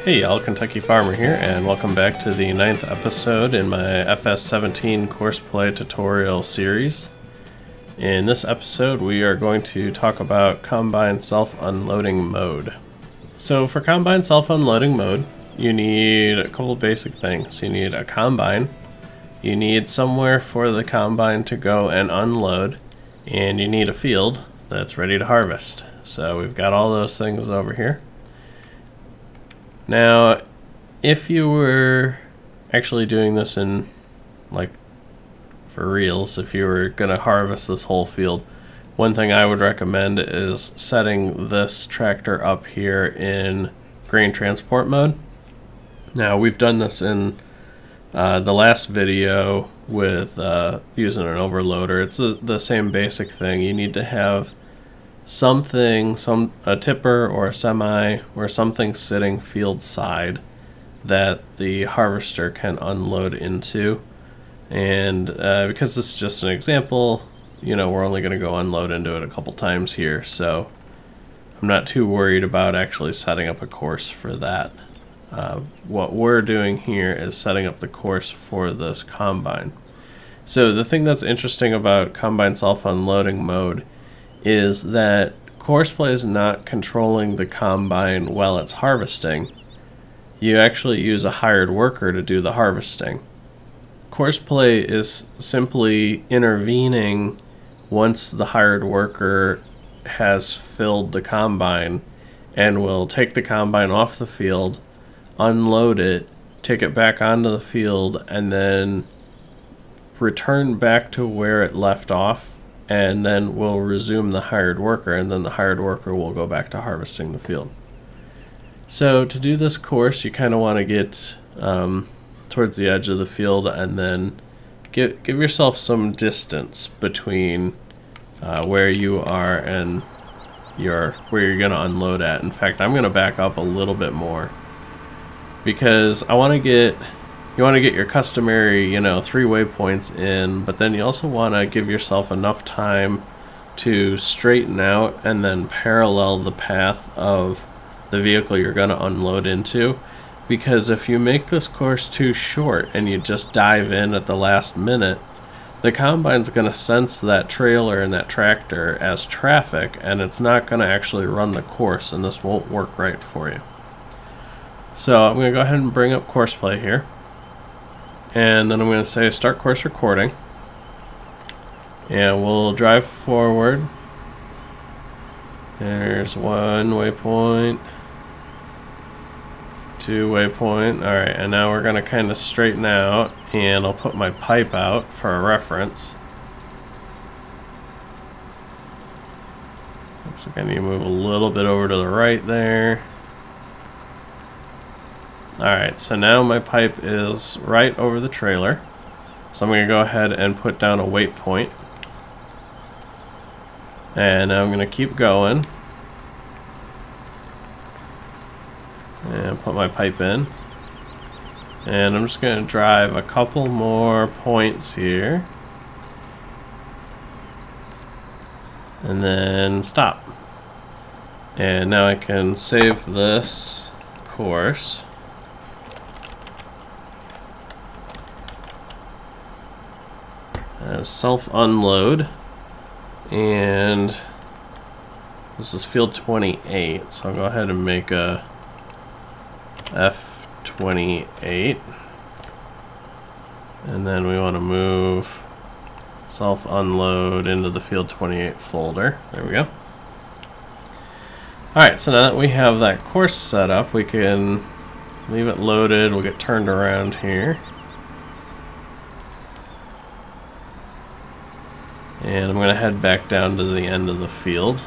Hey y'all, Kentucky Farmer here, and welcome back to the 9th episode in my FS17 Courseplay tutorial series. In this episode, we are going to talk about combine self-unloading mode. So for combine self-unloading mode, you need a couple basic things. You need a combine, you need somewhere for the combine to go and unload, and you need a field that's ready to harvest. So we've got all those things over here. Now, if you were actually doing this in, like, for reals, if you were going to harvest this whole field, one thing I would recommend is setting this tractor up here in grain transport mode. Now, we've done this in the last video with using an overloader. It's the same basic thing. You need to have something, a tipper or a semi or something sitting field side that the harvester can unload into. And because this is just an example, you know, we're only going to go unload into it a couple times here, so I'm not too worried about actually setting up a course for that. What we're doing here is setting up the course for this combine. So the thing that's interesting about combine self-unloading mode is that Courseplay is not controlling the combine while it's harvesting. You actually use a hired worker to do the harvesting. Courseplay is simply intervening once the hired worker has filled the combine and will take the combine off the field, unload it, take it back onto the field, and then return back to where it left off, and then we'll resume the hired worker, and then the hired worker will go back to harvesting the field. So to do this course, you kind of want to get towards the edge of the field, and then give yourself some distance between where you are and where you're going to unload at. In fact, I'm going to back up a little bit more, because you want to get your customary, 3 waypoints in, but then you also want to give yourself enough time to straighten out and then parallel the path of the vehicle you're going to unload into. Because if you make this course too short and you just dive in at the last minute, the combine's going to sense that trailer and that tractor as traffic, and it's not going to actually run the course, and this won't work right for you. So I'm going to go ahead and bring up Courseplay here. And then I'm going to say start course recording, and we'll drive forward. There's 1 waypoint, 2 waypoint. Alright, and now we're going to kind of straighten out, and I'll put my pipe out for a reference. Looks like I need to move a little bit over to the right there. Alright, so now my pipe is right over the trailer. So I'm going to go ahead and put down a waypoint. And now I'm going to keep going. And put my pipe in. And I'm just going to drive a couple more points here. And then stop. And now I can save this course. Self-unload, and this is field 28, so I'll go ahead and make a F28, and then we want to move self-unload into the field 28 folder. There we go. Alright, so now that we have that course set up, we can leave it loaded. We'll get turned around here. And I'm going to head back down to the end of the field.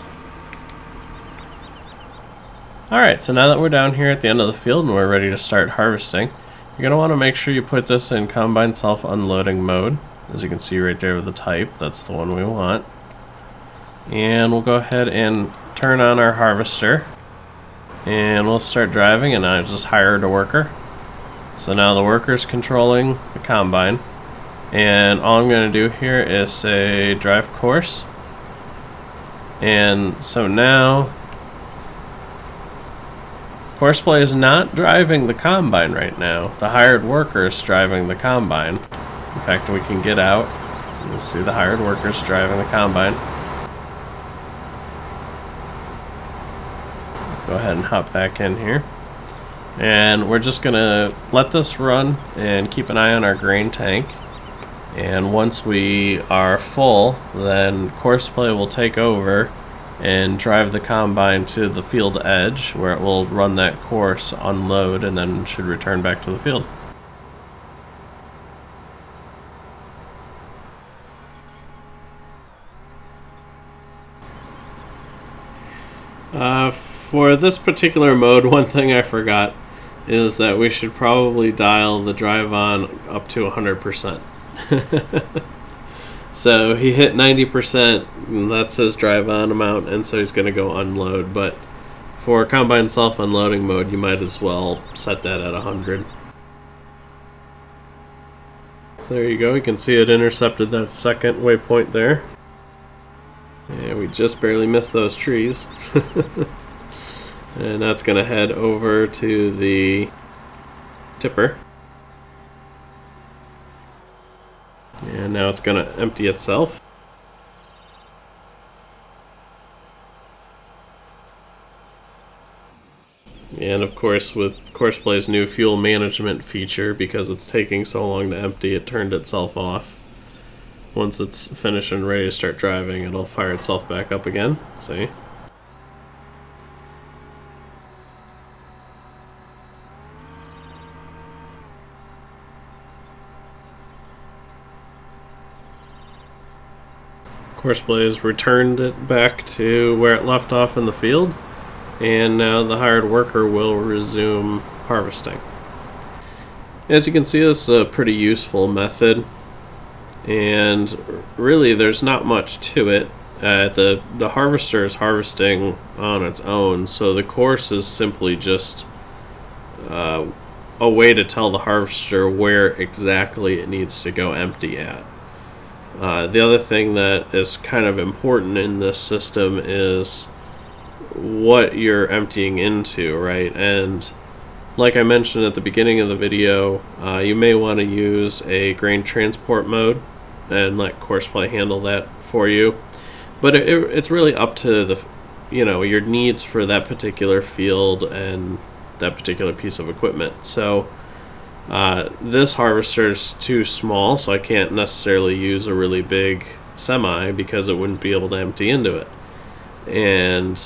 Alright, so now that we're down here at the end of the field and we're ready to start harvesting, you're going to want to make sure you put this in combine self-unloading mode. As you can see right there with the type, that's the one we want. And we'll go ahead and turn on our harvester. And we'll start driving, and I just hired a worker. So now the worker's controlling the combine. And all I'm going to do here is say drive course. And so now Courseplay is not driving the combine right now. The hired worker is driving the combine. In fact, we can get out. You'll see the hired workers driving the combine. Go ahead and hop back in here. And we're just gonna let this run and keep an eye on our grain tank. And once we are full, then Courseplay will take over and drive the combine to the field edge where it will run that course, unload, and then should return back to the field. For this particular mode, one thing I forgot is that we should probably dial the drive on up to 100%. So he hit 90%, and that's his drive on amount, and so he's going to go unload. But for combine self-unloading mode, you might as well set that at 100. So there you go, you can see it intercepted that second waypoint there. And we just barely missed those trees. And that's going to head over to the tipper. And now it's going to empty itself. And of course, with Courseplay's new fuel management feature, because it's taking so long to empty, it turned itself off. Once it's finished and ready to start driving, it'll fire itself back up again. See? Courseplay has returned it back to where it left off in the field, and now the hired worker will resume harvesting. As you can see, this is a pretty useful method, and really there's not much to it. The harvester is harvesting on its own, so the course is simply just a way to tell the harvester where exactly it needs to go empty at. The other thing that is kind of important in this system is what you're emptying into, right? And like I mentioned at the beginning of the video, you may want to use a grain transport mode and let Courseplay handle that for you. But it's really up to the, your needs for that particular field and that particular piece of equipment. So this harvester is too small, so I can't necessarily use a really big semi because it wouldn't be able to empty into it. And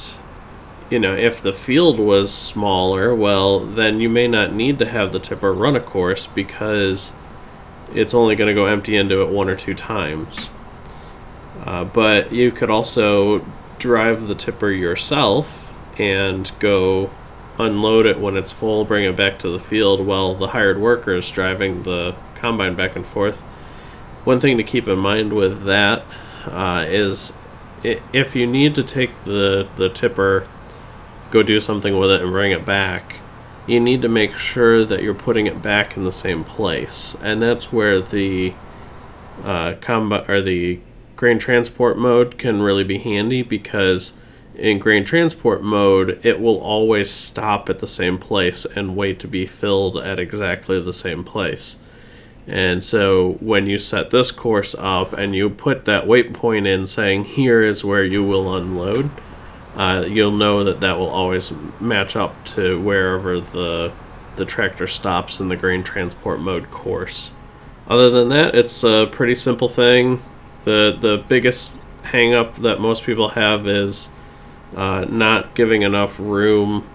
if the field was smaller, well, then you may not need to have the tipper run a course because it's only going to go empty into it 1 or 2 times. But you could also drive the tipper yourself and go unload it when it's full, bring it back to the field while the hired worker is driving the combine back and forth. One thing to keep in mind with that is if you need to take the tipper, go do something with it and bring it back, you need to make sure that you're putting it back in the same place. And that's where the the grain transport mode can really be handy, because in grain transport mode, it will always stop at the same place and wait to be filled at exactly the same place. And so when you set this course up and you put that waypoint in saying here is where you will unload, you'll know that that will always match up to wherever the tractor stops in the grain transport mode course. Other than that, it's a pretty simple thing. The biggest hang up that most people have is not giving enough room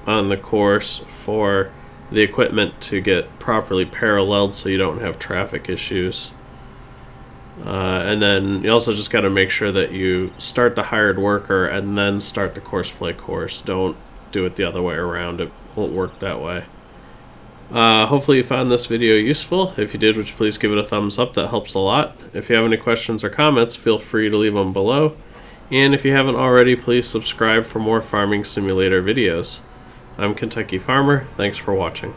on the course for the equipment to get properly paralleled so you don't have traffic issues. And then you also just got to make sure that you start the hired worker and then start the Courseplay course. Don't do it the other way around. It won't work that way. Hopefully you found this video useful. If you did, would you please give it a thumbs up? That helps a lot. If you have any questions or comments, feel free to leave them below. And if you haven't already, please subscribe for more farming simulator videos. I'm Kentucky Farmer. Thanks for watching.